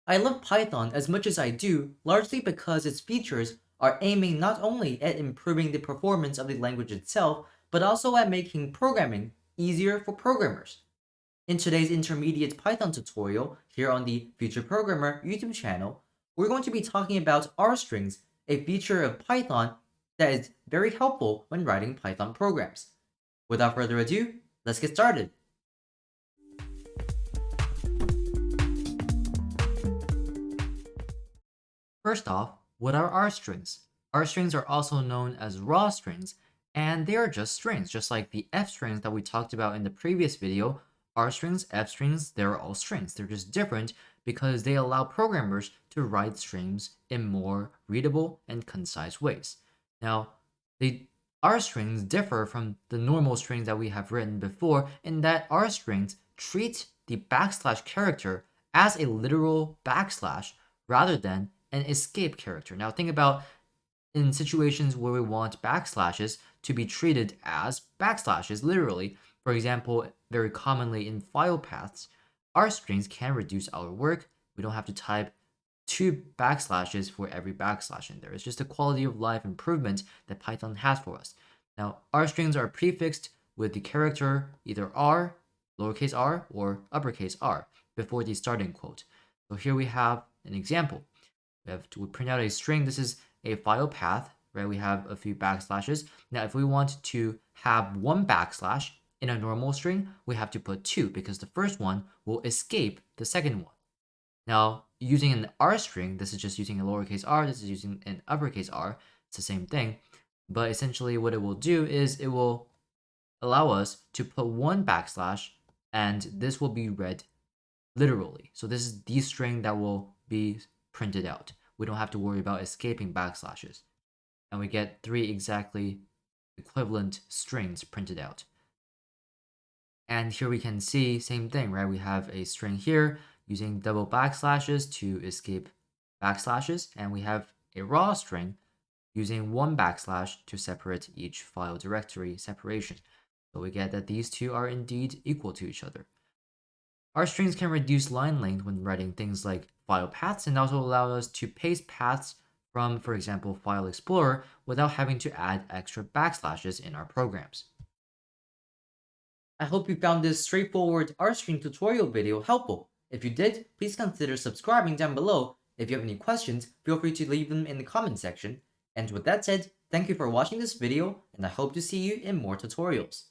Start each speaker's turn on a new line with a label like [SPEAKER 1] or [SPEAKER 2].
[SPEAKER 1] I love Python as much as I do, largely because its features are aiming not only at improving the performance of the language itself, but also at making programming easier for programmers. In today's intermediate Python tutorial here on the Future Programmer YouTube channel, we're going to be talking about R-strings, a feature of Python that is very helpful when writing Python programs. Without further ado, let's get started. First off, what are R strings? R strings are also known as raw strings, and they are just strings, just like the F strings that we talked about in the previous video. R strings, F strings, they're all strings. They're just different because they allow programmers to write strings in more readable and concise ways. Now, the R strings differ from the normal strings that we have written before in that R strings treat the backslash character as a literal backslash rather than an escape character. Now think about in situations where we want backslashes to be treated as backslashes, literally. For example, very commonly in file paths, our strings can reduce our work. We don't have to type two backslashes for every backslash in there. It's just a quality of life improvement that Python has for us. Now, our strings are prefixed with the character either R, lowercase r, or uppercase r before the starting quote. So here we have an example. We have to print out a string. This is a file path, right? We have a few backslashes. Now, if we want to have one backslash in a normal string, we have to put two because the first one will escape the second one. Now, using an R string, this is just using a lowercase r, this is using an uppercase r. It's the same thing. But essentially what it will do is it will allow us to put one backslash and this will be read literally. So this is the string that will be printed out. We don't have to worry about escaping backslashes. And we get three exactly equivalent strings printed out. And here we can see same thing, right? We have a string here using double backslashes to escape backslashes. And we have a raw string using one backslash to separate each file directory separation. So we get that these two are indeed equal to each other. Our strings can reduce line length when writing things like file paths and also allow us to paste paths from, for example, File Explorer without having to add extra backslashes in our programs. I hope you found this straightforward RString tutorial video helpful. If you did, please consider subscribing down below. If you have any questions, feel free to leave them in the comment section. And with that said, thank you for watching this video, and I hope to see you in more tutorials.